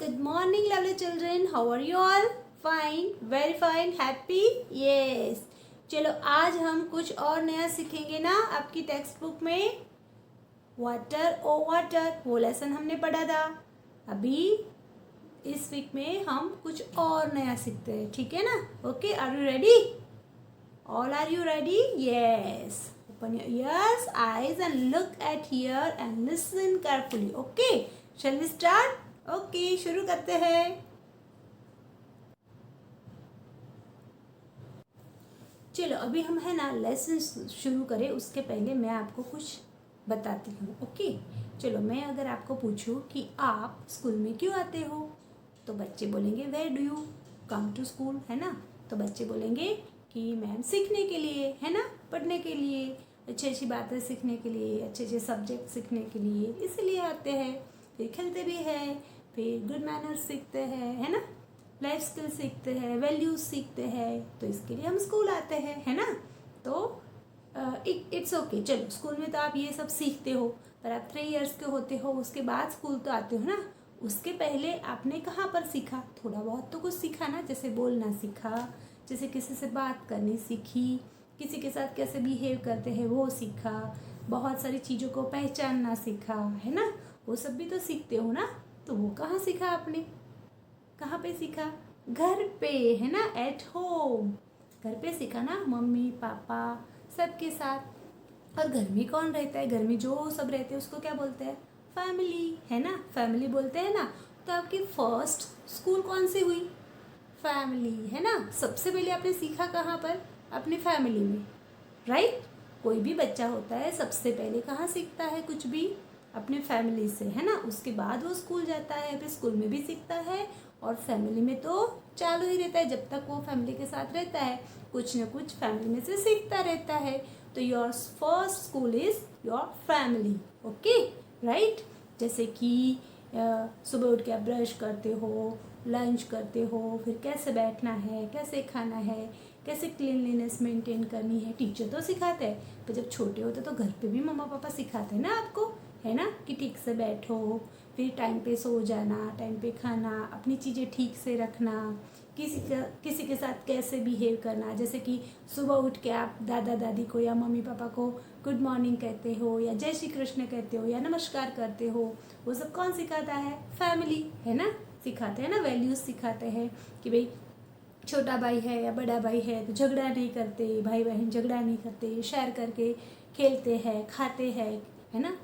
good morning, lovely children. How are you all? Fine, very fine, happy? Yes. चलो आज हम कुछ और नया सीखेंगे ना आपकी टेक्स्ट बुक में. वाटर ओ वाटर वो लेसन हमने पढ़ा था. अभी इस वीक में हम कुछ और नया सीखते हैं, ठीक है ना? Okay, are you ready? All are you ready? Yes. Open your ears, eyes and look at here and listen carefully. Okay. Shall we start? Okay, शुरू करते हैं. चलो अभी हम है ना लेसन शुरू करें उसके पहले मैं आपको कुछ बताती हूँ. ओके, चलो मैं अगर आपको पूछूँ कि आप स्कूल में क्यों आते हो तो बच्चे बोलेंगे where do you come to school, है ना? तो बच्चे बोलेंगे कि मैम सीखने के लिए, है ना, पढ़ने के लिए, अच्छी अच्छी बातें सीखने के लिए, अच्छे अच्छे सब्जेक्ट सीखने के लिए इसलिए आते हैं. फिर खेलते भी हैं, फिर गुड मैनर्स सीखते हैं, है ना, लाइफ स्किल सीखते हैं, वैल्यूज सीखते हैं. तो इसके लिए हम स्कूल आते हैं, है ना? तो इट्स ओके. चलो स्कूल में तो आप ये सब सीखते हो, पर आप 3 इयर्स के होते हो उसके बाद स्कूल तो आते हो ना. उसके पहले आपने कहाँ पर सीखा? थोड़ा बहुत तो कुछ सीखा ना, जैसे बोलना सीखा, जैसे किसी से बात करनी सीखी, किसी के साथ कैसे बिहेव करते हैं वो सीखा, बहुत सारी चीज़ों को पहचानना सीखा, है ना? वो सब भी तो सीखते हो ना. तो वो कहाँ सीखा आपने? कहाँ पे सीखा? घर पे, है ना, एट होम. घर पे सीखा ना, मम्मी पापा सबके साथ. और घर में कौन रहता है? घर में जो सब रहते हैं उसको क्या बोलते हैं? फैमिली, है ना? फैमिली बोलते हैं ना. तो आपकी फर्स्ट स्कूल कौन सी हुई? फैमिली, है ना? सबसे पहले आपने सीखा कहाँ पर? अपनी फैमिली में, राइट? कोई भी बच्चा होता है सबसे पहले कहाँ सीखता है कुछ भी? अपने फैमिली से, है ना? उसके बाद वो स्कूल जाता है, फिर स्कूल में भी सीखता है और फैमिली में तो चालू ही रहता है. जब तक वो फैमिली के साथ रहता है कुछ न कुछ फैमिली में से सीखता रहता है. तो your first school is your family. Okay, right? जैसे कि सुबह उठ के आप ब्रश करते हो, लंच करते हो, फिर कैसे बैठना है, कैसे खाना है, कैसे क्लीनलीनेस मेंटेन करनी है, टीचर तो सिखाते हैं. पर जब छोटे होते तो घर पे भी मम्मा पापा सिखाते हैं ना आपको, है ना, कि ठीक से बैठो, फिर टाइम पे सो जाना, टाइम पे खाना, अपनी चीज़ें ठीक से रखना, किसी के साथ कैसे बिहेव करना. जैसे कि सुबह उठ के आप दादा दादी को या मम्मी पापा को गुड मॉर्निंग कहते हो या जय श्री कृष्ण कहते हो या नमस्कार करते हो. वो सब कौन सिखाता है? फैमिली, है ना? सिखाते हैं ना, वैल्यूज़ सिखाते हैं कि भाई छोटा भाई है या बड़ा भाई है तो झगड़ा नहीं करते, भाई बहन झगड़ा नहीं करते, शेयर करके खेलते हैं, खाते हैं, है ना?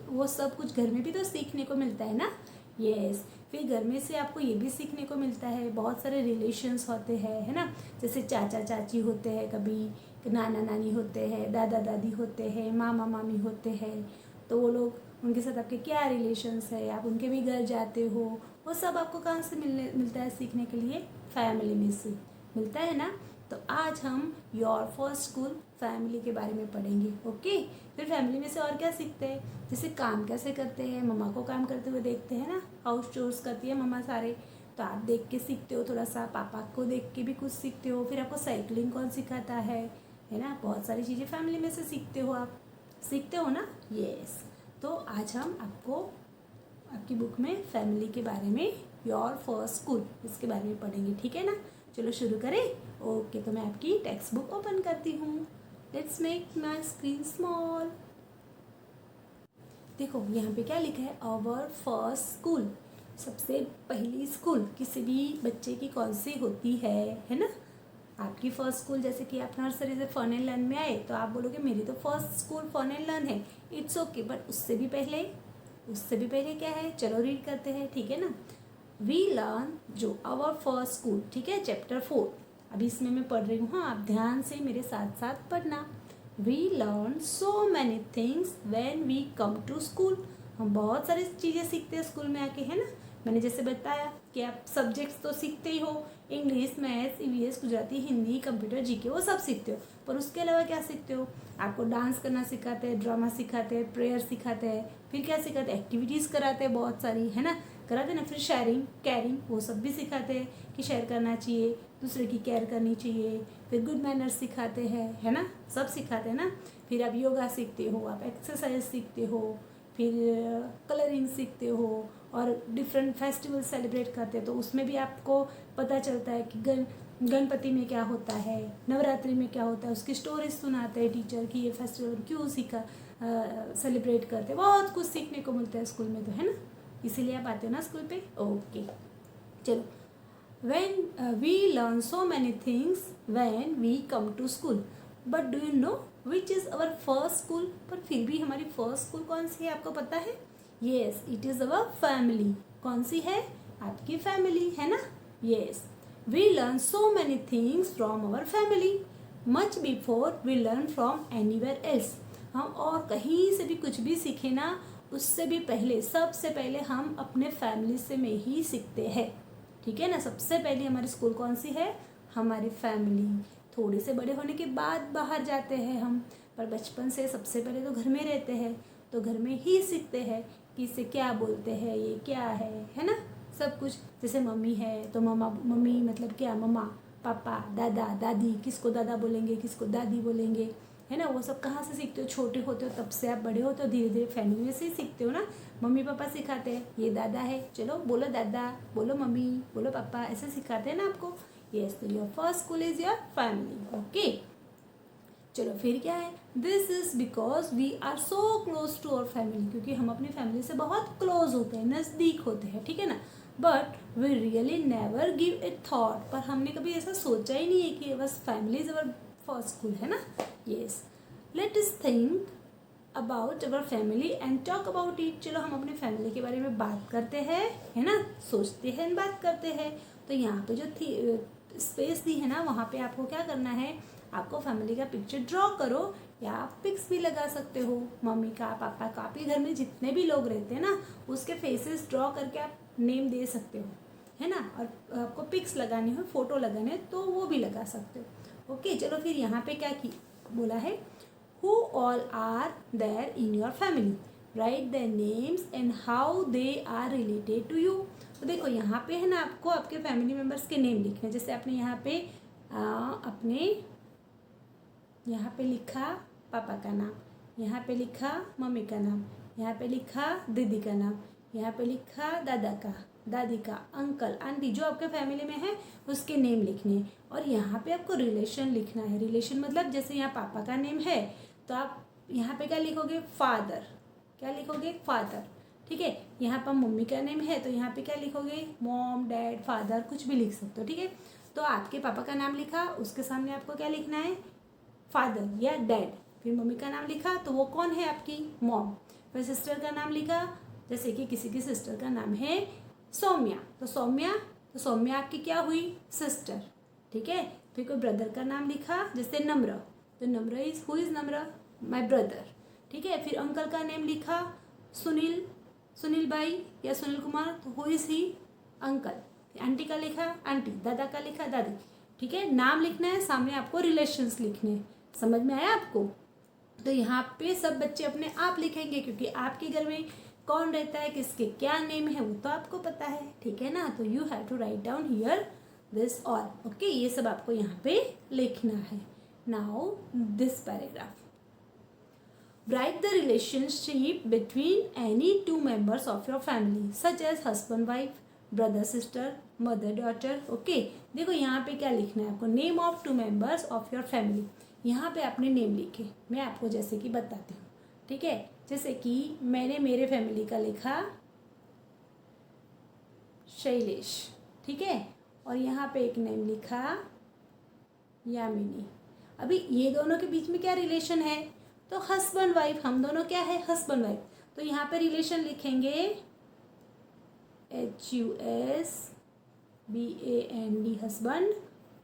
वो सब कुछ घर में भी तो सीखने को मिलता है ना. यस. फिर घर में से आपको ये भी सीखने को मिलता है, बहुत सारे रिलेशंस होते हैं, है ना? जैसे चाचा चाची होते हैं, कभी नाना नानी होते हैं, दादा दादी होते हैं, मामा मामी होते हैं. तो वो लोग, उनके साथ आपके क्या रिलेशंस है, आप उनके भी घर जाते हो, वो सब आपको कहाँ से मिलता है सीखने के लिए? फैमिली में से मिलता है ना. तो आज हम योर फर्स्ट स्कूल फैमिली के बारे में पढ़ेंगे. ओके, फिर फैमिली में से और क्या सीखते हैं? जैसे काम कैसे करते हैं, मम्मा को काम करते हुए देखते हैं ना, हाउस चोर्स करती है मम्मा सारे, तो आप देख के सीखते हो थोड़ा सा, पापा को देख के भी कुछ सीखते हो. फिर आपको साइकिलिंग कौन सिखाता है ना? बहुत सारी चीज़ें फैमिली में से सीखते हो, आप सीखते हो ना. यस. तो आज हम आपको आपकी बुक में फैमिली के बारे में, योर फर्स्ट स्कूल, इसके बारे में पढ़ेंगे, ठीक है ना? चलो शुरू करें. ओके, तो मैं आपकी टेक्स्ट बुक ओपन करती हूँ. Let's make my screen small. देखो यहाँ पे क्या लिखा है? Our first school. सबसे पहली स्कूल किसी भी बच्चे की कौन सी होती है ना? आपकी फर्स्ट स्कूल, जैसे कि आप नर्सरी से फन एंड लर्न में आए तो आप बोलोगे मेरी तो first school fun and learn है. इट्स ओके, बट उससे भी पहले क्या है? चलो रीड करते हैं, ठीक है ना? वी लर्न, जो आवर फर्स्ट स्कूल, ठीक है, चैप्टर 4. अभी इसमें मैं पढ़ रही हूँ, हाँ, आप ध्यान से मेरे साथ साथ पढ़ना. We learn so many things when we come to school. हम बहुत सारी चीज़ें सीखते हैं स्कूल में आके, है ना? मैंने जैसे बताया कि आप सब्जेक्ट्स तो सीखते ही हो, English, maths, EVS, Gujarati, Hindi, computer, GK, वो सब सीखते हो. पर उसके अलावा क्या सीखते हो? आपको डांस करना सिखाते हैं, ड्रामा सिखाते हैं, प्रेयर सिखाते हैं, फिर क्या सिखाते हैं? एक्टिविटीज़ कराते हैं बहुत सारी, है ना, कराते ना. फिर शेयरिंग, केयरिंग, वो सब भी सिखाते हैं कि शेयर करना चाहिए, दूसरे की केयर करनी चाहिए. फिर गुड मैनर्स सिखाते हैं, है ना, सब सिखाते हैं ना. फिर आप योगा सीखते हो, आप एक्सरसाइज सीखते हो, फिर कलरिंग सीखते हो और डिफरेंट फेस्टिवल सेलिब्रेट करते हो, तो उसमें भी आपको पता चलता है कि गणपति में क्या होता है, नवरात्रि में क्या होता है, उसकी स्टोरीज सुनाते हैं टीचर कि ये फेस्टिवल क्यों सेलिब्रेट करते हैं। बहुत कुछ सीखने को मिलता है स्कूल में, तो है ना, इसीलिए आप आते हो ना स्कूल पे। ओके चलो, when we learn so many things when we come to school, but do you know which is our first school? पर फिर भी हमारी फर्स्ट स्कूल कौन सी है, आपको पता है? yes, it is our family। कौन सी है? आपकी फैमिली है ना। yes, we learn so many things from our family much before we learn from anywhere else। हम और कहीं से भी कुछ भी सीखे ना, उससे भी पहले, सबसे पहले हम अपने फैमिली से में ही सीखते हैं। ठीक है ना, सबसे पहले हमारी स्कूल कौन सी है? हमारी फैमिली। थोड़े से बड़े होने के बाद बाहर जाते हैं हम, पर बचपन से सबसे पहले तो घर में रहते हैं, तो घर में ही सीखते हैं कि इसे क्या बोलते हैं, ये क्या है ना, सब कुछ। जैसे मम्मी है तो मम्मी मतलब क्या, मम्मा, पापा, दादा, दादी, किसको दादा बोलेंगे, किसको दादी बोलेंगे, है ना। वो सब कहाँ से सीखते हो? छोटे होते हो तब से आप बड़े होते हो, धीरे धीरे फैमिली में से ही सीखते हो ना। मम्मी पापा सिखाते हैं, ये दादा है, चलो बोलो दादा, बोलो मम्मी, बोलो पापा, ऐसे सिखाते हैं ना आपको। यस, तो your first school is your family. Okay चलो, फिर क्या है? This is because we are so close to our family, क्योंकि हम अपनी फैमिली से बहुत क्लोज होते हैं, नज़दीक होते हैं, ठीक है ना। But we really never give it thought, पर हमने कभी ऐसा सोचा ही नहीं है कि बस family is our first school, है ना। Yes, let us think about our family and talk about it. चलो हम अपनी फैमिली के बारे में बात करते हैं, है ना, सोचते हैं, बात करते हैं। तो यहाँ पे जो थी स्पेस दी है ना, वहाँ पे आपको क्या करना है? आपको फैमिली का पिक्चर ड्रॉ करो, या आप पिक्स भी लगा सकते हो, मम्मी का, पापा का, आपके घर में जितने भी लोग रहते हैं ना, उसके फेसेस ड्रॉ करके आप नेम दे सकते हो, है ना। और आपको पिक्स लगाने हो, फोटो लगाने, तो वो भी लगा सकते हो। ओके चलो, फिर यहाँ पे क्या बोला है? Who all are there in your family? Write their names and how they are related to you। तो देखो यहाँ पे है ना, आपको आपके फैमिली मेम्बर्स के नेम लिखने हैं। जैसे आपने यहाँ पे अपने यहाँ पे लिखा पापा का नाम, यहाँ पे लिखा मम्मी का नाम, यहाँ पे लिखा दीदी का नाम, यहाँ पे लिखा दादा का, दादी का, अंकल, आंटी, जो आपके फैमिली में है उसके नेम लिखने हैं। और यहाँ पे आपको रिलेशन लिखना है। रिलेशन मतलब जैसे यहाँ पापा का नेम है, तो आप यहाँ पे क्या लिखोगे? फादर। क्या लिखोगे? फादर। ठीक है। यहाँ पर मम्मी का नेम है, तो यहाँ पे क्या लिखोगे? मॉम, डैड, फादर, कुछ भी लिख सकते हो। ठीक है। तो आपके पापा का नाम लिखा, उसके सामने आपको क्या लिखना है? फादर या डैड। फिर मम्मी का नाम लिखा, तो वो कौन है? आपकी मॉम। फिर सिस्टर का नाम लिखा, जैसे कि किसी की सिस्टर का नाम है सौम्या, तो सौम्या आपकी क्या हुई? सिस्टर। ठीक है। फिर कोई ब्रदर का नाम लिखा, जैसे नम्र, तो नम्र इज हु इज नम्र? My brother. ठीक है। फिर अंकल का नेम लिखा, सुनील भाई या सुनील कुमार, तो who is he? Uncle. Aunty का लिखा आंटी, दादा का लिखा दादी। ठीक है। नाम लिखना है, सामने आपको रिलेशंस लिखने हैं। समझ में आया आपको? तो यहाँ पे सब बच्चे अपने आप लिखेंगे, क्योंकि आपके घर में कौन रहता है, किसके क्या नेम है, वो तो आपको पता है। ठीक है ना। तो you have to write down here this all. Okay, ये सब आपको यहाँ पे लिखना है। Now this paragraph, write the relationship between any two members of your family such as husband wife, brother sister, mother daughter। Okay देखो यहाँ पे क्या लिखना है आपको? Name of two members of your family. यहाँ पे आपने नेम लिखे, मैं आपको जैसे कि बताती हूँ। ठीक है। जैसे कि मैंने मेरे फैमिली का लिखा शैलेश। ठीक है। और यहाँ पे एक नेम लिखा यामिनी। अभी ये दोनों के बीच में क्या रिलेशन है? तो हस्बैंड वाइफ, हम दोनों क्या है? Husband wife. तो यहाँ पे रिलेशन लिखेंगे HUSBAND, हस्बैंड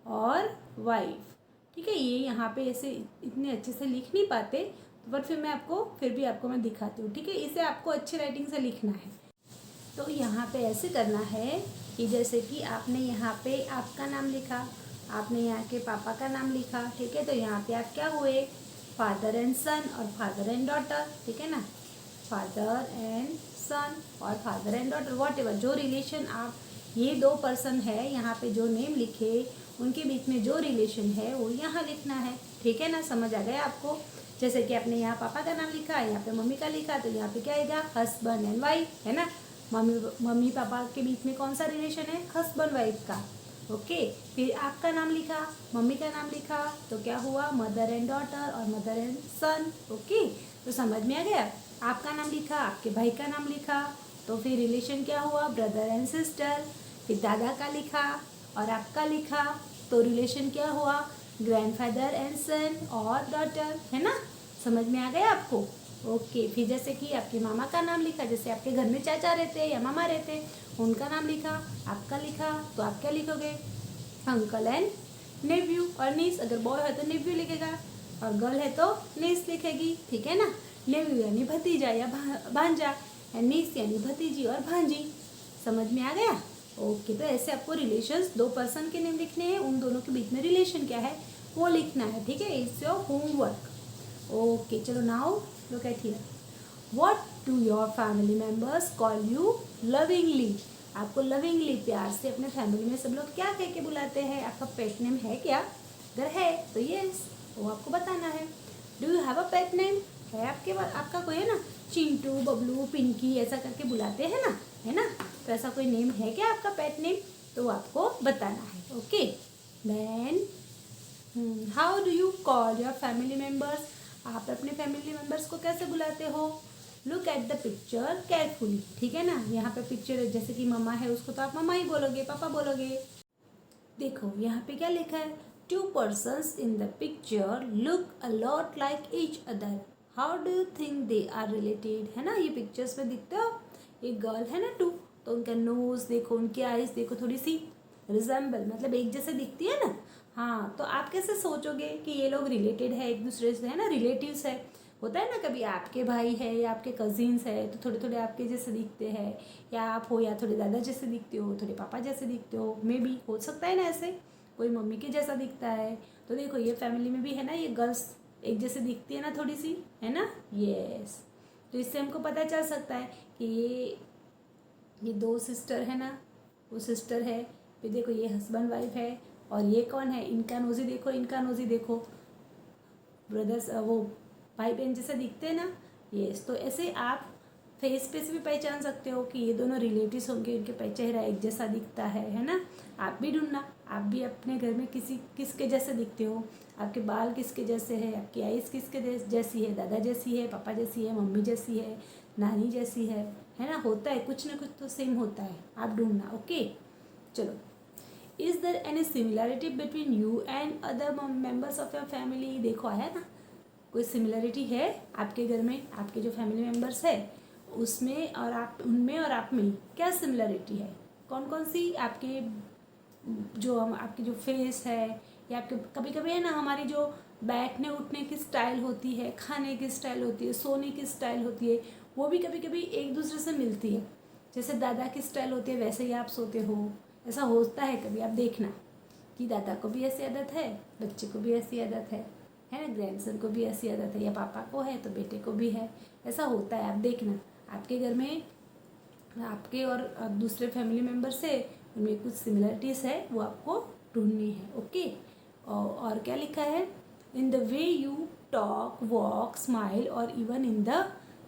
और वाइफ। ठीक है। ये यहाँ पे ऐसे इतने अच्छे से लिख नहीं पाते, पर फिर भी आपको मैं दिखाती हूँ। ठीक है। इसे आपको अच्छी राइटिंग से लिखना है। तो यहाँ पे ऐसे करना है कि जैसे कि आपने यहाँ पे आपका नाम लिखा, आपने यहाँ के पापा का नाम लिखा। ठीक है। तो यहाँ पे आप क्या हुए? फादर एंड सन और फादर एंड डॉटर। ठीक है ना। फादर एंड सन और father and daughter, what ever, जो रिलेशन आप, ये दो पर्सन है, यहाँ पे जो नेम लिखे उनके बीच में जो रिलेशन है वो यहाँ लिखना है। ठीक है ना। समझ आ गया आपको? जैसे कि आपने यहाँ पापा का नाम लिखा, यहाँ पे मम्मी का लिखा, तो यहाँ पे क्या आएगा, हस्बैंड एंड वाइफ, है ना। मम्मी पापा के बीच में कौन सा रिलेशन है, हस्बैंड वाइफ का। ओके, फिर आपका नाम लिखा, मम्मी का नाम लिखा, तो क्या हुआ, मदर एंड डॉटर और मदर एंड सन। ओके, तो समझ में आ गया। आपका नाम लिखा, आपके भाई का नाम लिखा, तो फिर रिलेशन क्या हुआ, ब्रदर एंड सिस्टर। फिर दादा का लिखा और आपका लिखा, तो रिलेशन क्या हुआ, ग्रैंडफादर एंड सन और डॉटर, है ना। समझ में आ गया आपको। ओके, फिर जैसे कि आपके मामा का नाम लिखा, जैसे आपके घर में चाचा रहते हैं या मामा रहते हैं, उनका नाम लिखा, आपका लिखा, तो आप क्या लिखोगे, अंकल एंड नेव्यू। और नीस, अगर बॉय है तो नेव्यू लिखेगा, और गर्ल है तो नीस लिखेगी, ठीक है ना। नेव्यू यानी भतीजा या भांजा, एंड नीस यानी भतीजी और भांजी। समझ में आ गया। ओके, तो ऐसे आपको रिलेशंस, दो पर्सन के नेम लिखने हैं, उन दोनों के बीच में रिलेशन क्या है वो लिखना है, ठीक है। It's your homework. ओके, चलो now look at here. What do your family members call you lovingly. आपको लविंगली, प्यार से अपने फैमिली में सब लोग क्या कह के बुलाते हैं, आपका पेट नेम है क्या, अगर है तो यस, वो आपको बताना है। Do you have a pet name, है आपके पास, आपका कोई है ना, चिंटू, बबलू, पिंकी, ऐसा करके बुलाते हैं ना, है ना। तो ऐसा कोई नेम है क्या आपका पेट नेम, तो वो आपको बताना है। Okay, then how do you call your family members. आप अपने फैमिली मेम्बर्स को कैसे बुलाते हो। Look at the picture carefully, ठीक है ना। यहाँ पे पिक्चर है, जैसे कि मम्मा है, उसको तो आप मम्मा ही बोलोगे, पापा बोलोगे। देखो यहाँ पे क्या लिखा है, two persons in the picture look a lot like each other, how do you think they are related, है ना। ये पिक्चर्स में दिखते हो, एक गर्ल है ना टू, तो उनका नोज देखो, उनकी आईज देखो, थोड़ी सी रिजेंबल, मतलब एक जैसे दिखती है ना। हाँ, तो आप कैसे सोचोगे कि ये लोग रिलेटेड है एक दूसरे से, है ना, रिलेटिव्स है। होता है ना, कभी आपके भाई है या आपके कजिन्स है तो थोड़े थोड़े आपके जैसे दिखते हैं, या आप हो या थोड़े दादा जैसे दिखते हो, थोड़े पापा जैसे दिखते हो, मे भी हो सकता है ना ऐसे, कोई मम्मी के जैसा दिखता है। तो देखो ये फैमिली में भी है ना, ये गर्ल्स एक जैसे दिखती है ना थोड़ी सी, है ना। यस, तो इससे हमको पता चल सकता है कि ये दो सिस्टर है ना, वो सिस्टर है। फिर देखो ये हस्बैंड वाइफ है, और ये कौन है, इनका नोजी देखो, इनका नोजी देखो, ब्रदर्स, वो भाई बहन जैसे दिखते हैं ना। यस, तो ऐसे आप फेस पे से भी पहचान सकते हो कि ये दोनों रिलेटिव्स होंगे, इनके चेहरा एक जैसा दिखता है ना। आप भी ढूंढना, आप भी अपने घर में किसके जैसे दिखते हो, आपके बाल किसके जैसे है, आपकी आइज़ किसके जैसी है, दादा जैसी है, पापा जैसी है, मम्मी जैसी है, नानी जैसी है ना। होता है कुछ ना कुछ तो सेम होता है, आप ढूंढना। ओके, चलो, is there any similarity between you and other members of your family. देखो आया ना, कोई सिमिलरिटी है आपके घर में, आपके जो फैमिली मेंबर्स है उसमें और आप उनमें और आप में क्या सिमिलरिटी है, कौन कौन सी आपके जो हम आपकी जो फेस है, या आपके कभी कभी है ना हमारी जो बैठने उठने की स्टाइल होती है, खाने की स्टाइल होती है, सोने की स्टाइल होती है, वो भी कभी कभी एक दूसरे से मिलती है। जैसे दादा की स्टाइल होती है वैसे ही आप सोते हो, ऐसा होता है कभी, आप देखना कि दादा को भी ऐसी आदत है, बच्चे को भी ऐसी आदत है ना, ग्रैंडसन को भी ऐसी आदत है, या पापा को है तो बेटे को भी है, ऐसा होता है। आप देखना आपके घर में आपके और दूसरे फैमिली मेम्बर से उनमें कुछ सिमिलरिटीज़ है, वो आपको ढूंढनी है। ओके, और क्या लिखा है, in the way you talk, walk, smile और इवन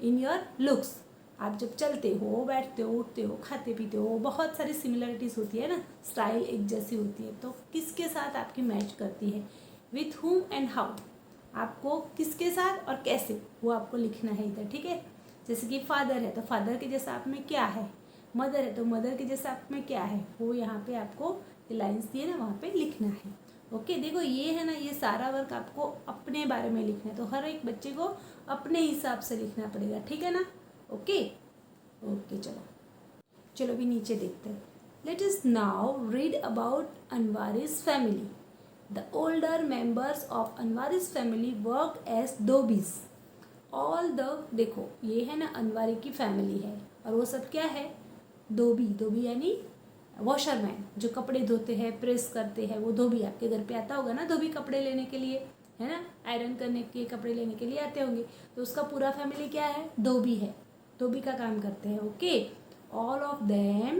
इन योर लुक्स। आप जब चलते हो, बैठते हो, उठते हो, खाते पीते हो, बहुत सारी सिमिलरिटीज़ होती है ना, स्टाइल एक जैसी होती है, तो किसके साथ आपकी मैच करती है, विथ हुम एंड हाउ, आपको किसके साथ और कैसे, वो आपको लिखना है इधर, ठीक है। जैसे कि फादर है तो फादर के जैसा आप में क्या है, मदर है तो मदर के जैसा आप में क्या है, वो यहाँ पे आपको लाइन्स दिए ना वहाँ पे लिखना है। ओके, देखो ये है ना, ये सारा वर्क आपको अपने बारे में लिखना है, तो हर एक बच्चे को अपने हिसाब से लिखना पड़ेगा, ठीक है ना। ओके ओके, चलो अभी नीचे देखते हैं। Let us now read about Anwaris family. The older members of Anwaris family work as dhobis. All the, देखो ये है ना अनवारी की फैमिली है, और वो सब क्या है, धोबी, धोबी यानी वॉशरमैन, जो कपड़े धोते हैं, प्रेस करते हैं, वो धोबी। आपके घर पे आता होगा ना धोबी कपड़े लेने के लिए, है ना, आयरन करने के कपड़े लेने के लिए आते होंगे, तो उसका पूरा फैमिली क्या है, धोबी है, धोबी का काम करते हैं। ओके, ऑल ऑफ देम,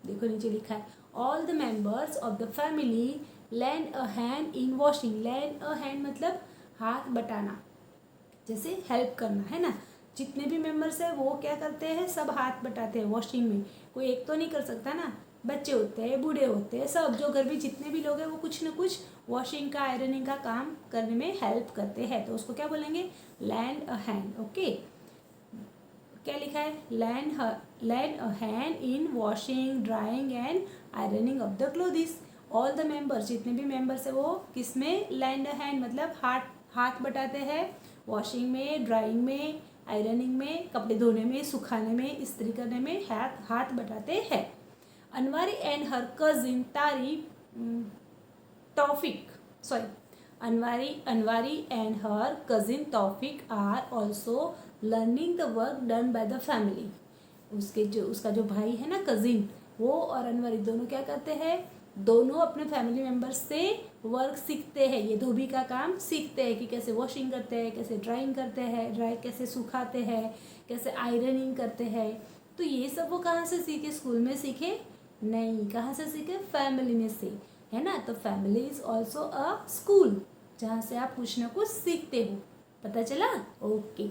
देखो नीचे लिखा है, all the members of the family land a hand in washing. Land a hand मतलब हाथ बटाना, जैसे हेल्प करना, है ना। जितने भी मेंबर्स हैं वो क्या करते हैं, सब हाथ बटाते हैं वॉशिंग में। कोई एक तो नहीं कर सकता ना, बच्चे होते हैं, बूढ़े होते हैं, सब जो घर में जितने भी लोग हैं वो कुछ ना कुछ वॉशिंग का, आयरनिंग का काम करने में हेल्प करते हैं। तो उसको क्या बोलेंगे, लैंड अ हैंड। ओके, क्या लिखा है, land a hand in washing, drawing and ironing of the clothes. All the members, जितने भी मेंबर्स है वो किस में, लैंड अ हैंड मतलब हाथ बटाते हैं वॉशिंग में, ड्राइंग में, आयरनिंग में, कपड़े धोने में, सुखाने में, इस्त्री करने में हाथ बटाते हैं। Anwari and her cousin Tawfiq, sorry, Anwari and her cousin Tawfiq are also learning the work done by the family. उसका जो भाई है ना, कजिन, वो और अनवरी दोनों क्या करते हैं, दोनों अपने फैमिली मेम्बर्स से वर्क सीखते हैं, ये धोबी का काम सीखते हैं कि कैसे वॉशिंग करते हैं, कैसे ड्राइंग करते हैं, कैसे सुखाते हैं, कैसे आयरनिंग करते हैं। तो ये सब वो कहाँ से सीखे, स्कूल में सीखे नहीं, कहाँ से सीखे, फैमिली में से, है ना। तो family is also a school, जहाँ से आप कुछ ना कुछ सीखते हो। पता चला? Okay.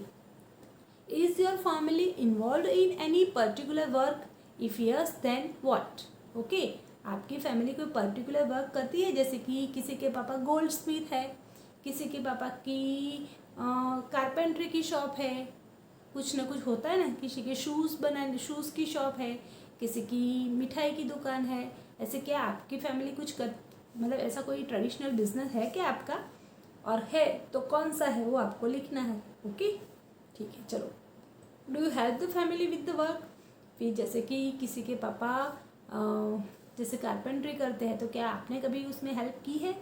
Is your family involve in any particular work? If yes then what? Okay, आपकी फैमिली कोई पर्टिकुलर वर्क करती है, जैसे कि किसी के पापा गोल्ड स्मिथ है, किसी के पापा की कारपेंट्री की शॉप है, कुछ ना कुछ होता है ना, किसी के शूज़ की शॉप है, किसी की मिठाई की दुकान है। ऐसे क्या आपकी फैमिली कुछ कर, मतलब ऐसा कोई ट्रेडिशनल बिजनेस है क्या आपका? और है तो कौन सा है वो आपको लिखना है। ओके, ठीक है, चलो। Do you help the family with the work? फिर जैसे कि किसी के पापा जैसे कारपेंट्री करते हैं, तो क्या आपने कभी उसमें हेल्प की है,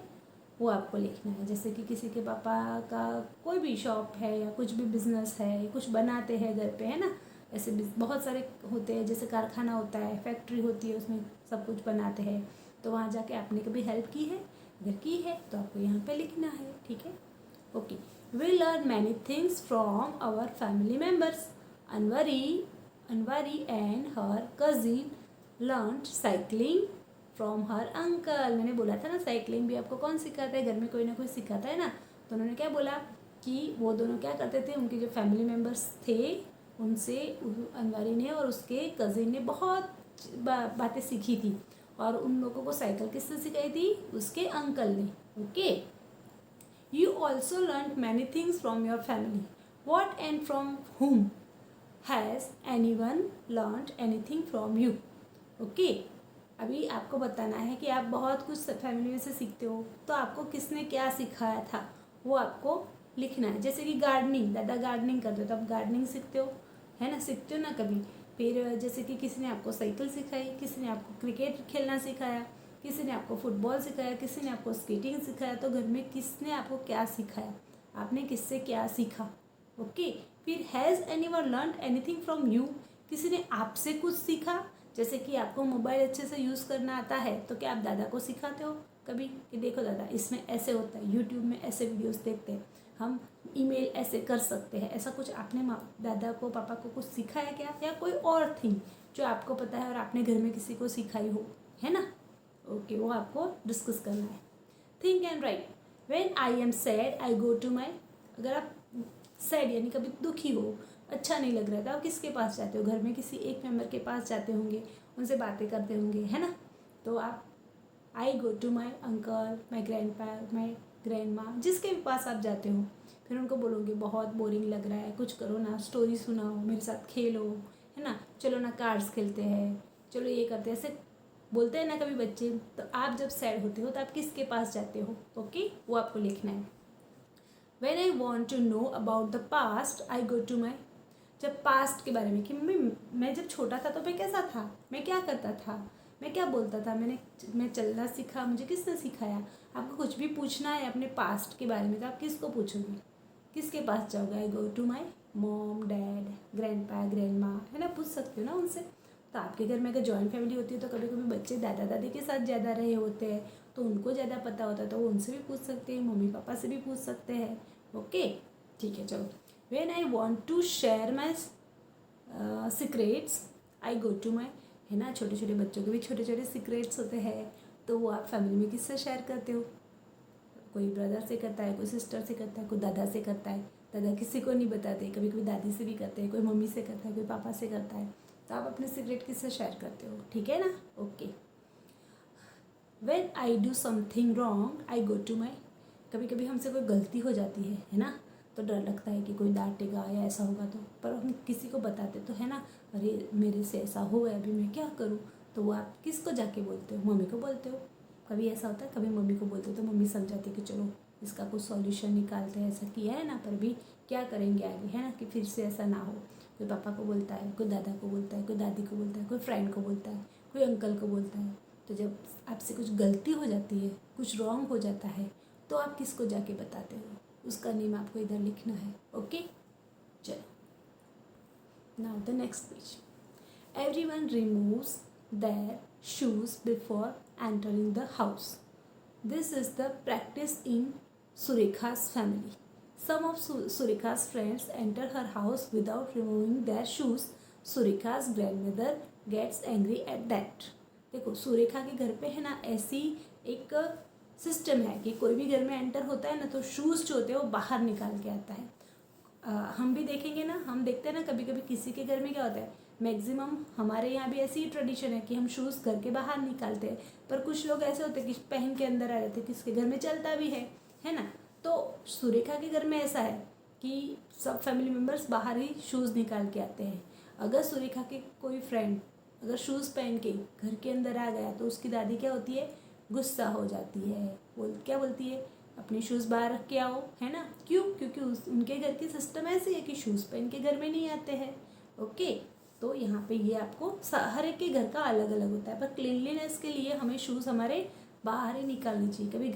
वो आपको लिखना है। जैसे कि किसी के पापा का कोई भी शॉप है या कुछ भी बिजनेस है, कुछ बनाते हैं घर पे, है ना। ऐसे बहुत सारे होते हैं, जैसे कारखाना होता है, फैक्ट्री होती है, उसमें सब कुछ बनाते हैं। तो वहाँ जाके आपने कभी हेल्प की है? अगर की है तो आपको यहाँ पे लिखना है, ठीक है। Okay, we learn many things from our family members. Anwari and her cousin learn cycling from her uncle. मैंने बोला था ना, साइकिलिंग भी आपको कौन सिखाता है, घर में कोई ना कोई सिखाता है ना। तो उन्होंने क्या बोला कि वो दोनों क्या करते थे, उनके जो फैमिली मेम्बर्स थे उनसे अनवारी ने और उसके कज़िन ने बहुत बातें सीखी थी। और उन लोगों को साइकिल किससे सिखाई थी, उसके अंकल ने। Okay, you also learn many things from your family. What and from whom has anyone learn anything from you? Okay, अभी आपको बताना है कि आप बहुत कुछ फैमिली में से सीखते हो, तो आपको किसने क्या सिखाया था वो आपको लिखना है। जैसे कि गार्डनिंग, दादा गार्डनिंग करते हो तो आप गार्डनिंग सीखते हो, है ना, सीखते हो ना कभी। फिर जैसे कि किसी ने आपको साइकिल सिखाई, किसी ने आपको क्रिकेट खेलना सिखाया, किसी ने आपको फुटबॉल सिखाया, किसी ने आपको स्केटिंग सिखाया। तो घर में किसने आपको क्या सिखाया, आपने किससे क्या सीखा। ओके, फिर has anyone learn anything from you? किसी ने आपसे कुछ सीखा। जैसे कि आपको मोबाइल अच्छे से यूज़ करना आता है, तो क्या आप दादा को सिखाते हो कभी कि देखो दादा इसमें ऐसे होता है, यूट्यूब में ऐसे वीडियोस देखते हैं, हम ईमेल ऐसे कर सकते हैं। ऐसा कुछ आपने दादा को, पापा को कुछ सिखाया क्या, या कोई और थिंग जो आपको पता है और आपने घर में किसी को सिखाई हो, है ना। ओके, वो आपको डिस्कस करना है। Think and write. When I am sad I go to my. अगर आप सैड यानी कभी दुखी हो, अच्छा नहीं लग रहा था, आप किसके पास जाते हो, घर में किसी एक मेंबर के पास जाते होंगे, उनसे बातें करते होंगे, है ना। तो आप I go to my uncle, my grandpa, my grandma, जिसके भी पास आप जाते हो, फिर उनको बोलोगे बहुत बोरिंग लग रहा है, कुछ करो ना, स्टोरी सुनाओ, मेरे साथ खेलो, है ना, चलो ना कार्ड्स खेलते हैं, चलो ये करते हैं, ऐसे बोलते हैं ना कभी बच्चे। तो आप जब सैड होते हो तो आप किसके पास जाते हो? ओके, वो आपको लिखना है। When I want to know about the past, I go to my। जब पास्ट के बारे में कि मैं जब छोटा था तो मैं कैसा था, मैं क्या करता था, मैं क्या बोलता था, मैं चलना सीखा, मुझे किसने सिखाया। आपको कुछ भी पूछना है अपने पास्ट के बारे में तो आप किसको पूछोगे, किसके पास जाओगे? I go to my mom, dad, grandpa, grandma, है ना, पूछ सकते हो ना उनसे। तो आपके घर में अगर जॉइंट फैमिली होती है तो कभी कभी बच्चे दादा दादी के साथ ज़्यादा रहे होते हैं, तो उनको ज़्यादा पता होता है, तो वो उनसे भी पूछ सकते हैं, मम्मी पापा से भी पूछ सकते हैं। ओके, ठीक है, चलो। When I want to share my secrets I go to my, है ना, छोटे छोटे बच्चों के भी छोटे छोटे सीक्रेट्स होते हैं, तो वो आप फैमिली में किससे शेयर करते हो? कोई ब्रदर से करता है, कोई सिस्टर से करता है, कोई दादा से करता है, दादा किसी को नहीं बताते, कभी कभी दादी से भी करते हैं, कोई मम्मी से करता है, कोई पापा से करता है। तो आप अपने सीक्रेट किससे शेयर करते हो, ठीक है ना? Okay. When I do something wrong I go to my, कभी कभी हमसे कोई गलती हो जाती है ना, तो डर लगता है कि कोई डांटेगा या ऐसा होगा, तो पर हम किसी को बताते तो है ना, अरे मेरे से ऐसा हो गया, अभी मैं क्या करूँ? तो वो आप किसको जाके बोलते हो? मम्मी को बोलते हो। कभी ऐसा होता है, कभी मम्मी को बोलते हो तो मम्मी समझाती है कि चलो इसका कुछ सॉल्यूशन निकालते हैं, ऐसा किया है ना, पर भी क्या करेंगे आगे, है ना, कि फिर से ऐसा ना हो। कोई पापा को बोलता है, कोई दादा को बोलता है, कोई दादी को बोलता है, कोई फ्रेंड को बोलता है, कोई अंकल को बोलता है। तो जब आपसे कुछ गलती हो जाती है, कुछ रॉन्ग हो जाता है, तो आप किसको जाके बताते हो? उसका नेम आपको इधर लिखना है। ओके, चलो now the next page. Everyone removes there shoes before entering the house. This is the practice in Surekha's family. Some of Surekha's friends enter her house without removing their shoes. Surekha's grandmother gets angry at that. देखो, सुरेखा के घर पे है ना ऐसी एक system है कि कोई भी घर में एंटर होता है ना, तो शूज़ जो होते हैं वो बाहर निकाल के आता है। हम भी देखेंगे ना, हम देखते हैं ना कभी कभी किसी के घर में क्या होता है, मैक्सिमम हमारे यहाँ भी ऐसी ही ट्रेडिशन है कि हम शूज़ घर के बाहर निकालते हैं। पर कुछ लोग ऐसे होते हैं कि पहन के अंदर आ जाते हैं, किसके घर में चलता भी है ना। तो सुरेखा के घर में ऐसा है कि सब फैमिली मेम्बर्स बाहर ही शूज़ निकाल के आते हैं। अगर सुरेखा के कोई फ्रेंड अगर शूज़ पहन के घर के अंदर आ गया, तो उसकी दादी क्या होती है, गुस्सा हो जाती है। क्या बोलती है, अपने शूज़ बाहर रख के आओ, है ना। क्यों? क्योंकि उनके घर की सिस्टम ऐसी है कि शूज़ पहन के घर में नहीं आते हैं। ओके, तो यहाँ पे ये आपको हर एक के घर का अलग अलग होता है, पर क्लीनलीनेस के लिए हमें शूज़ हमारे बाहर ही निकालनी चाहिए। कभी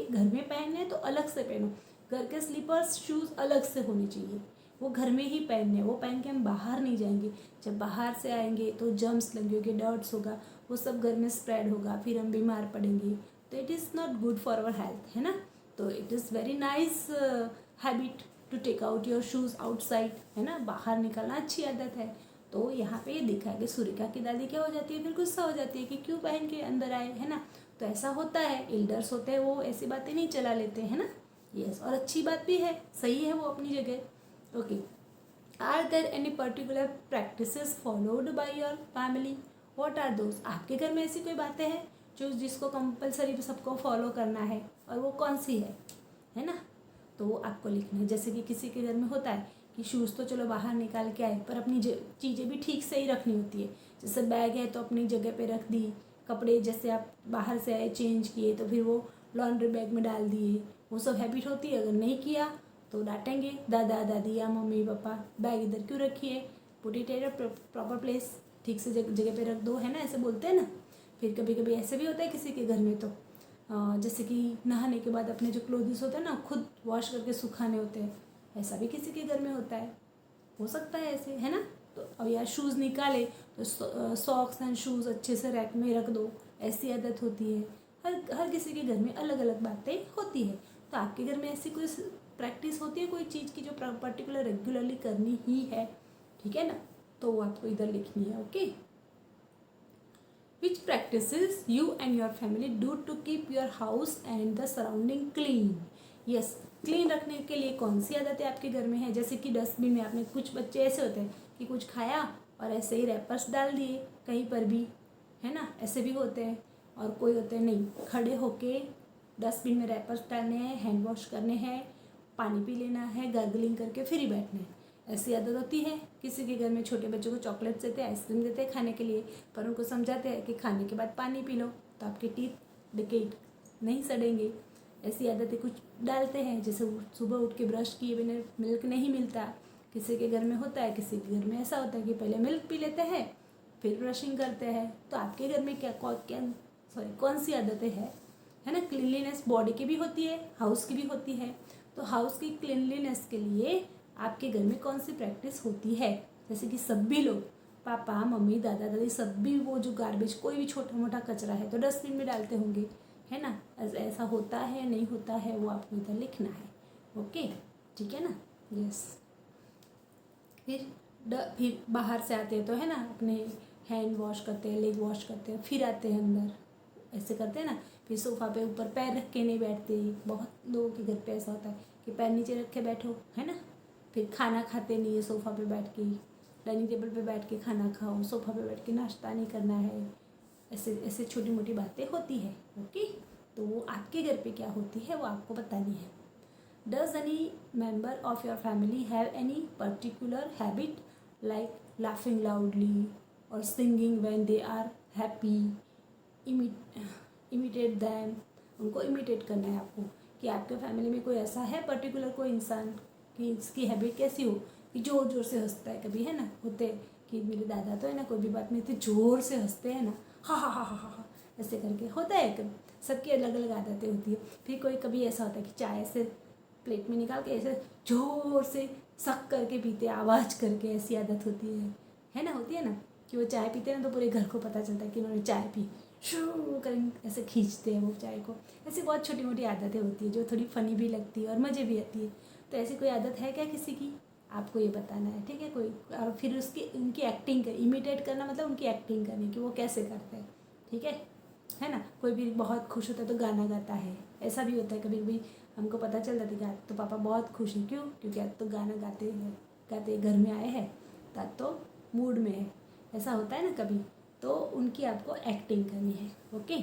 घर में पहनने तो अलग से पहनो, घर के स्लीपर्स शूज़ अलग से होने चाहिए, वो घर में ही पहनने, वो पहन के हम बाहर नहीं जाएंगे। जब बाहर से आएंगे तो जर्म्स लगेंगे, डर्ट्स होगा, वो सब घर में स्प्रेड होगा, फिर हम बीमार पड़ेंगे। तो it is not good for our health, है ना। तो it is very nice habit to take out your shoes outside, है ना, बाहर निकलना अच्छी आदत है। तो यहाँ पे ये दिखा है कि सुरेखा की दादी क्या हो जाती है, फिर गुस्सा हो जाती है कि क्यों पहन के अंदर आए, है ना। तो ऐसा होता है, एल्डर्स होते हैं वो ऐसी बातें नहीं चला लेते, है ना। यस, और अच्छी बात भी है, सही है वो अपनी जगह। Okay, are there any particular practices followed by your family? What are those? आपके घर में ऐसी कोई बातें हैं जिसको कंपलसरी सबको फॉलो करना है, और वो कौन सी है ना। तो वो आपको लिखना है। जैसे कि किसी के घर में होता है कि शूज़ तो चलो बाहर निकाल के आए, पर अपनी चीज़ें भी ठीक से ही रखनी होती है। जैसे बैग है तो अपनी जगह पे रख दी, कपड़े जैसे आप बाहर से आए चेंज किए तो फिर वो लॉन्ड्री बैग में डाल दिए, वो सब हैबिट होती है। अगर नहीं किया तो डांटेंगे दादा दादी या मम्मी पापा, बैग इधर क्यों रखी है, put it at proper place, ठीक से जगह पे रख दो, है ना, ऐसे बोलते हैं ना। फिर कभी कभी ऐसे भी होता है किसी के घर में, तो जैसे कि नहाने के बाद अपने जो क्लोथ्स होते हैं ना खुद वॉश करके सुखाने होते हैं, ऐसा भी किसी के घर में होता है, हो सकता है ऐसे, है ना। तो अब यार शूज़ निकाले तो सॉक्स एंड शूज़ अच्छे से रैक में रख दो, ऐसी आदत होती है। हर किसी के घर में अलग अलग बातें होती है। तो आपके घर में ऐसी कोई प्रैक्टिस होती है कोई चीज़ की जो पर्टिकुलर रेगुलरली करनी ही है, ठीक है ना, तो वो आपको इधर लिखनी है। Okay, which practices you and your family do to keep your house and the surrounding clean? Yes, clean रखने के लिए कौन सी आदतें आपके घर में है? जैसे कि डस्टबिन में आपने, कुछ बच्चे ऐसे होते हैं कि कुछ खाया और ऐसे ही रैपर्स डाल दिए कहीं पर भी, है ना, ऐसे भी होते हैं। और कोई होते हैं नहीं, खड़े होके डस्टबिन में रैपर्स डालने हैं, हैंड वॉश करने हैं, पानी पी लेना है, गार्गलिंग करके फिर ही बैठना है, ऐसी आदत होती है। किसी के घर में छोटे बच्चों को चॉकलेट्स देते हैं, आइसक्रीम देते हैं खाने के लिए, पर उनको समझाते हैं कि खाने के बाद पानी पी लो तो आपके टीथ डिकेट नहीं सड़ेंगे। ऐसी आदतें कुछ डालते हैं, जैसे सुबह उठ के ब्रश किए बिना मिल्क नहीं मिलता, किसी के घर में होता है, किसी के घर में ऐसा होता है कि पहले मिल्क पी लेते हैं फिर ब्रशिंग करते हैं। तो आपके घर में कौन सी आदतें हैं, है ना। क्लीनलीनेस बॉडी की भी होती है, हाउस की भी होती है। तो हाउस की क्लीनलीनेस के लिए आपके घर में कौन सी प्रैक्टिस होती है? जैसे कि सभी लोग, पापा मम्मी दादा दादी, सभी वो जो गार्बेज, कोई भी छोटा मोटा कचरा है तो डस्टबिन में डालते होंगे, है ना। ऐसा होता है नहीं होता है वो आपको इधर लिखना है। ओके, ठीक है ना। यस, फिर बाहर से आते हैं तो है ना, अपने हैंड वॉश करते हैं, लेग वॉश करते हैं, फिर आते हैं अंदर, ऐसे करते हैं ना। फिर सोफ़ा पे ऊपर पैर रख के नहीं बैठते, बहुत लोगों के घर पे ऐसा होता है कि पैर नीचे रख के बैठो, है ना। फिर खाना खाते नहीं है सोफ़ा पे बैठ के, डाइनिंग टेबल पे बैठ के खाना खाओ, सोफ़ा पे बैठ के नाश्ता नहीं करना है, ऐसे ऐसे छोटी मोटी बातें होती है। ओके, तो वो आपके घर पे क्या होती है वो आपको बतानी है। Does any member of your family have any particular habit like laughing loudly और singing when they are happy? Imitate them, उनको इमिटेट करना है आपको कि आपके फैमिली में कोई ऐसा है पर्टिकुलर कोई इंसान कि इसकी हैबिट कैसी हो कि ज़ोर ज़ोर से हंसता है। कभी है ना, होते कि मेरे दादा तो है ना कोई भी बात में इतने ज़ोर से हंसते हैं ना, हा हा हा हा हा ऐसे करके होता है। कभी सबकी अलग अलग आदतें होती है। फिर कोई कभी ऐसा होता है कि चाय ऐसे प्लेट में निकाल के ऐसे ज़ोर से सक करके पीते, आवाज़ करके, ऐसी आदत होती है ना, होती है ना कि वो चाय पीते हैं ना तो पूरे घर को पता चलता है कि उन्होंने चाय पी, शू करेंगे ऐसे खींचते हैं वो चाय को। ऐसी बहुत छोटी मोटी आदतें होती है जो थोड़ी फ़नी भी लगती है और मज़े भी आती है। तो ऐसी कोई आदत है क्या किसी की, आपको ये बताना है, ठीक है। कोई और फिर उसकी उनकी एक्टिंग कर, इमिटेट करना मतलब उनकी एक्टिंग करनी कि वो कैसे करते हैं, ठीक है ना। कोई भी बहुत खुश होता है तो गाना गाता है, ऐसा भी होता है। कभी कभी हमको पता चल जाता है कि आज तो पापा बहुत खुश हैं, क्यों, क्योंकि आज तो गाना गाते घर में आए हैं, तो आज तो मूड में है, ऐसा होता है ना कभी। तो उनकी आपको एक्टिंग करनी है। Okay,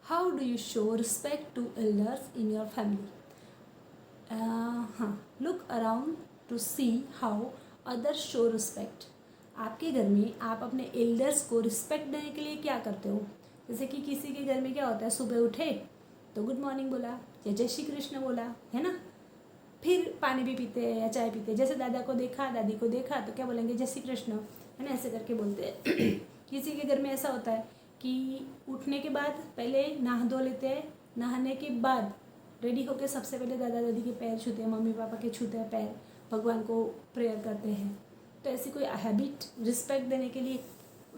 how do you show respect to elders in your family? हाँ, look around to see how others show respect. आपके घर में आप अपने एल्डर्स को रिस्पेक्ट देने के लिए क्या करते हो? जैसे कि किसी के घर में क्या होता है, सुबह उठे तो गुड मॉर्निंग बोला या जय श्री कृष्ण बोला, है ना। फिर पानी भी पीते हैं या चाय पीते हैं, जैसे दादा को देखा दादी को देखा तो क्या बोलेंगे, जय श्री कृष्ण, है ना, ऐसे करके बोलते हैं। किसी के घर में ऐसा होता है कि उठने के बाद पहले नहा धो लेते हैं, नहाने के बाद रेडी होकर सबसे पहले दादा दादी के पैर छूते हैं, मम्मी पापा के छूते हैं पैर, भगवान को प्रेयर करते हैं। तो ऐसी कोई हैबिट रिस्पेक्ट देने के लिए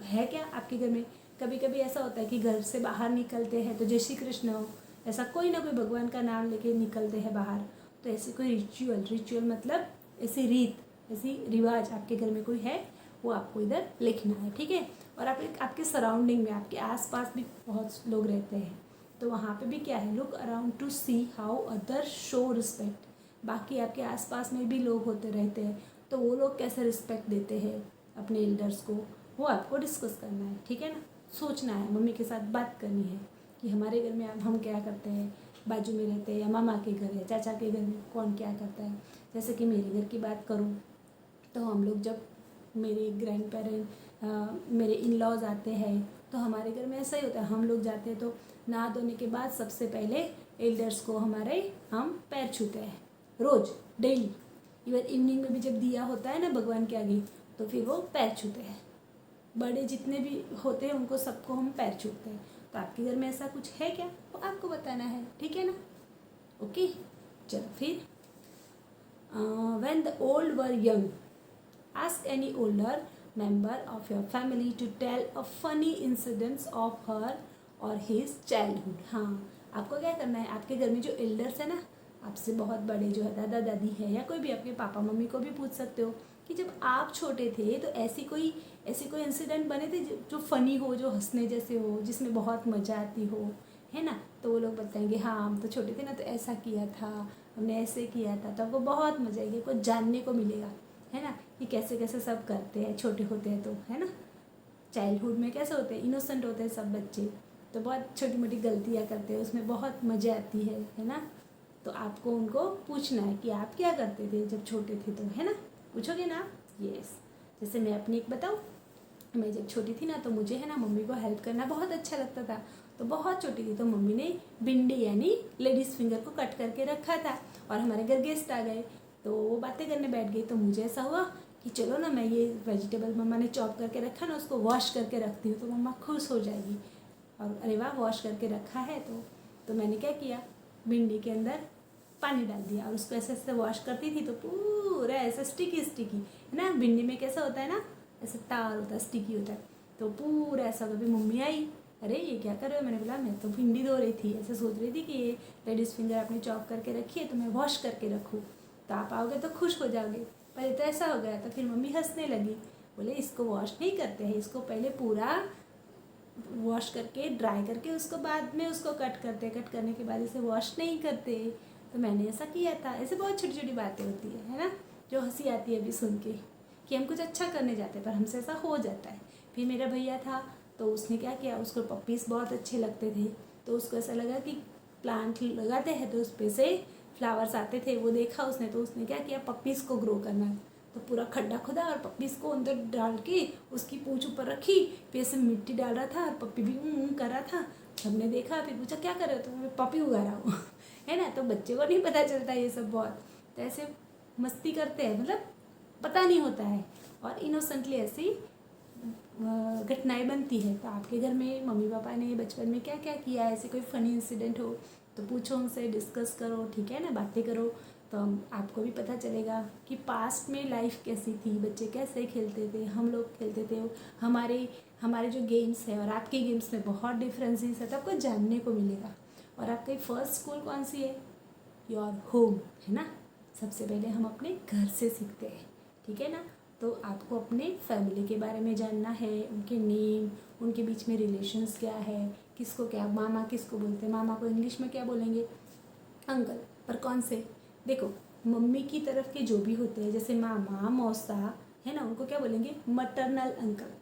है क्या आपके घर में? कभी कभी ऐसा होता है कि घर से बाहर निकलते हैं तो जय श्री कृष्ण हो, ऐसा कोई ना कोई भगवान का नाम लेके निकलते हैं बाहर। तो ऐसी कोई रिचुअल मतलब ऐसी रीत, ऐसी रिवाज आपके घर में कोई है, वो आपको इधर लिखना है, ठीक है। और आपके सराउंडिंग में, आपके आसपास भी बहुत लोग रहते हैं, तो वहाँ पे भी क्या है, look around to see how other show respect. बाकी आपके आसपास में भी लोग होते रहते हैं, तो वो लोग कैसे रिस्पेक्ट देते हैं अपने एल्डर्स को, वो आपको डिस्कस करना है, ठीक है ना। सोचना है, मम्मी के साथ बात करनी है कि हमारे घर में हम क्या करते हैं, बाजू में रहते हैं या मामा के घर या चाचा के घर में कौन क्या करता है। जैसे कि मेरे घर की बात करूँ तो हम लोग जब मेरे ग्रैंड पेरेंट मेरे इन लॉज आते हैं तो हमारे घर में ऐसा ही होता है। हम लोग जाते हैं तो नहा धोने के बाद सबसे पहले एल्डर्स को हम पैर छूते हैं, रोज़ डेली। इवन इवनिंग में भी जब दिया होता है ना भगवान के आगे, तो फिर वो पैर छूते हैं। बड़े जितने भी होते हैं उनको सबको हम पैर छूते हैं। तो आपके घर में ऐसा कुछ है क्या, वो आपको बताना है, ठीक है ना। ओके, चलो फिर when the old were young, ask any older member of your family to tell a funny incidents of her or his childhood। हाँ, आपको क्या करना है, आपके घर में जो एल्डर्स है ना, आपसे बहुत बड़े जो है, दादा दादी है या कोई भी आपके पापा मम्मी को भी पूछ सकते हो कि जब आप छोटे थे तो ऐसी कोई इंसिडेंट बने थे जो फ़नी हो, जो हंसने जैसे हो, जिसमें बहुत मज़ा आती हो, है ना। तो वो लोग बताएंगे हाँ हम तो छोटे थे ना तो ऐसा किया था, हमने ऐसे किया था। तो आपको बहुत मज़ा आएगी, कुछ जानने को मिलेगा, है ना, कि कैसे कैसे सब करते हैं छोटे होते हैं, तो है ना। चाइल्डहुड में कैसे होते हैं, इनोसेंट होते हैं सब बच्चे, तो बहुत छोटी मोटी गलतियाँ करते हैं, उसमें बहुत मज़ा आती है ना। तो आपको उनको पूछना है कि आप क्या करते थे जब छोटे थे, तो है ना, पूछोगे ना आप। यस, जैसे मैं अपनी एक बताऊँ, मैं जब छोटी थी ना तो मुझे है ना मम्मी को हेल्प करना बहुत अच्छा लगता था। तो बहुत छोटी थी तो मम्मी ने भिंडी यानी लेडीज़ फिंगर को कट करके रखा था और हमारे घर गेस्ट आ गए तो वो बातें करने बैठ गई। तो मुझे ऐसा हुआ कि चलो ना मैं ये वेजिटेबल मम्मा ने चॉप करके रखा ना, उसको वॉश करके रखती हूँ तो मम्मा खुश हो जाएगी। और अरे वाह, वॉश करके रखा है तो मैंने क्या किया, भिंडी के अंदर पानी डाल दिया और उसको ऐसे ऐसे वॉश करती थी तो पूरा ऐसे स्टिकी है ना। भिंडी में कैसा होता है ना, ऐसे तार होता है, स्टिकी होता है। तो पूरा ऐसा कभी मम्मी आई, अरे ये क्या कर रहे हो, मैंने बोला मैं तो भिंडी धो रही थी, ऐसे सोच रही थी कि ये लेडीज़ फिंगर आपने चॉप करके रखी है तो मैं वॉश करके रखूँ, तो आप आओगे तो खुश हो जाओगे। पहले तो ऐसा हो गया, तो फिर मम्मी हंसने लगी, बोले इसको वॉश नहीं करते हैं, इसको पहले पूरा वॉश करके ड्राई करके उसको बाद में उसको कट करते, कट करने के बाद इसे वॉश नहीं करते। तो मैंने ऐसा किया था। ऐसे बहुत छोटी छोटी बातें होती है ना, जो हंसी आती है अभी सुन के कि हम कुछ अच्छा करने जाते हैं पर हमसे ऐसा हो जाता है। फिर मेरा भैया था तो उसने क्या किया, उसको पपीज़ बहुत अच्छे लगते थे, तो उसको ऐसा लगा कि प्लांट लगाते हैं तो उस पर से फ्लावर्स आते थे, वो देखा उसने, तो उसने क्या किया, पपीज़ को ग्रो करना है। तो पूरा खड्डा खुदा और पपीज़ को अंदर डाल के उसकी पूंछ ऊपर रखी, फिर ऐसे मिट्टी डाल रहा था और पप्पी भी कर रहा था। सबने देखा, फिर पूछा क्या कर रहे हो, तो मैं पपी उगा रहा हूँ है ना। तो बच्चे को नहीं पता चलता ये सब बहुत, तो ऐसे मस्ती करते हैं, मतलब पता नहीं होता है और इनोसेंटली ऐसी घटनाएं बनती है। तो आपके घर में मम्मी पापा ने बचपन में क्या क्या किया, ऐसे कोई फ़नी इंसिडेंट हो तो पूछो उनसे, डिस्कस करो, ठीक है ना, बातें करो, तो आपको भी पता चलेगा कि पास्ट में लाइफ कैसी थी, बच्चे कैसे खेलते थे, हम लोग खेलते थे, हमारे हमारे जो गेम्स है और आपके गेम्स में बहुत डिफरेंसेस है, तो आपको जानने को मिलेगा। और आपकी फर्स्ट स्कूल कौन सी है, योर होम, है ना। सबसे पहले हम अपने घर से सीखते हैं, ठीक है ना। तो आपको अपने फैमिली के बारे में जानना है, उनके नेम, उनके बीच में रिलेशंस क्या है, किसको क्या, मामा किसको बोलते हैं, मामा को इंग्लिश में क्या बोलेंगे, अंकल, पर कौन से, देखो मम्मी की तरफ के जो भी होते हैं जैसे मामा मौसा है ना, उनको क्या बोलेंगे, मटरनल अंकल।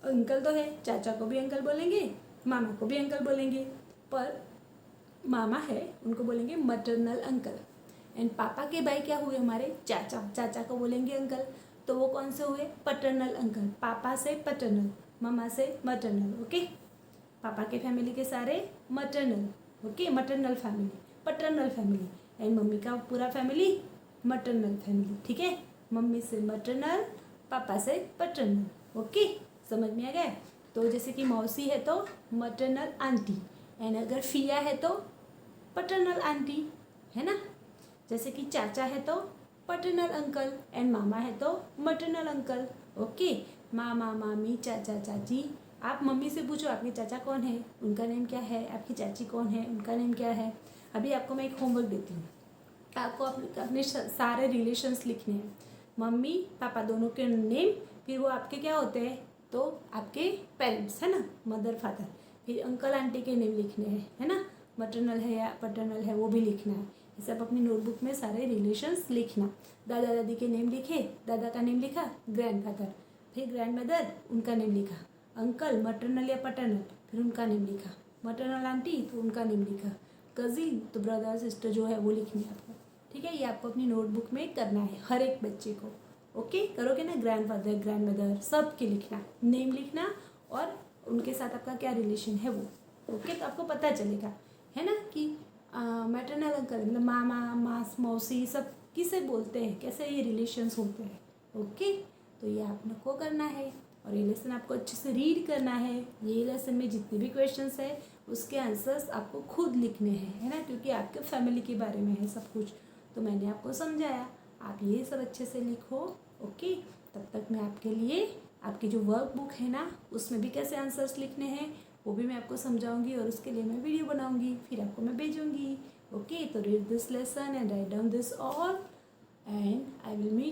अंकल तो है, चाचा को भी अंकल बोलेंगे, मामा को भी अंकल बोलेंगे, पर मामा है उनको बोलेंगे मटरनल अंकल। एंड पापा के भाई क्या हुए हमारे, चाचा, चाचा को बोलेंगे अंकल, तो वो कौन से हुए, पटरनल अंकल। पापा से पटरनल, मामा से मटरनल, ओके। पापा के फैमिली के सारे maternal, okay, maternal family, paternal family. And mummy का पूरा फैमिली मटरनल फैमिली, ठीक है। मम्मी से मटरनल, पापा से पटरनल, ओके, समझ में आ गया। तो जैसे कि मौसी है तो मटरनल आंटी, एंड अगर फिया है तो पटरनल आंटी, है ना। जैसे कि चाचा है तो पटरनल अंकल, एंड मामा है तो मटरनल अंकल, ओके। मामा मामी चाचा चाची, आप मम्मी से पूछो आपके चाचा कौन है, उनका नेम क्या है, आपकी चाची कौन है, उनका नेम क्या है। अभी आपको मैं एक होमवर्क देती हूँ, आपको अपने सारे रिलेशंस लिखने हैं, मम्मी पापा दोनों के नेम, फिर वो आपके क्या होते हैं, तो आपके पेरेंट्स, है ना, मदर फादर, फिर अंकल आंटी के नेम लिखने हैं, है ना, मटरनल है या पटरनल है वो भी लिखना है। ये सब अपनी नोटबुक में सारे रिलेशंस लिखना। दादा दादी के नेम लिखे, दादा का नेम लिखा, ग्रैंडफादर, फिर ग्रैंड मदर, उनका नेम लिखा, अंकल मटरनल या पटरनल, फिर उनका नेम लिखा, मटरनल आंटी तो उनका नेम लिखा, कज़िन तो ब्रदर सिस्टर जो है वो लिखनी है आपको, ठीक है। ये आपको अपनी नोटबुक में करना है हर एक बच्चे को, ओके, करोगे ना। ग्रैंडफादर ग्रैंड मदर सब के लिखना, नेम लिखना और उनके साथ आपका क्या रिलेशन है वो, ओके। तो आपको पता चलेगा, है ना, कि मैटरनल अंकल मतलब मामा मास मौसी सब किसे बोलते हैं, कैसे ये रिलेशंस होते हैं, ओके। तो ये आपको करना है और ये लेसन आपको अच्छे से रीड करना है। ये लेसन में जितने भी क्वेश्चंस है उसके आंसर्स आपको खुद लिखने हैं, है ना, क्योंकि आपके फैमिली के बारे में है सब कुछ। तो मैंने आपको समझाया, आप ये सब अच्छे से लिखो, ओके। तब तक मैं आपके लिए आपकी जो वर्क बुक है ना उसमें भी कैसे आंसर्स लिखने हैं वो भी मैं आपको समझाऊंगी और उसके लिए मैं वीडियो बनाऊंगी, फिर आपको मैं भेजूंगी, ओके। तो read this lesson and write down this all and I will meet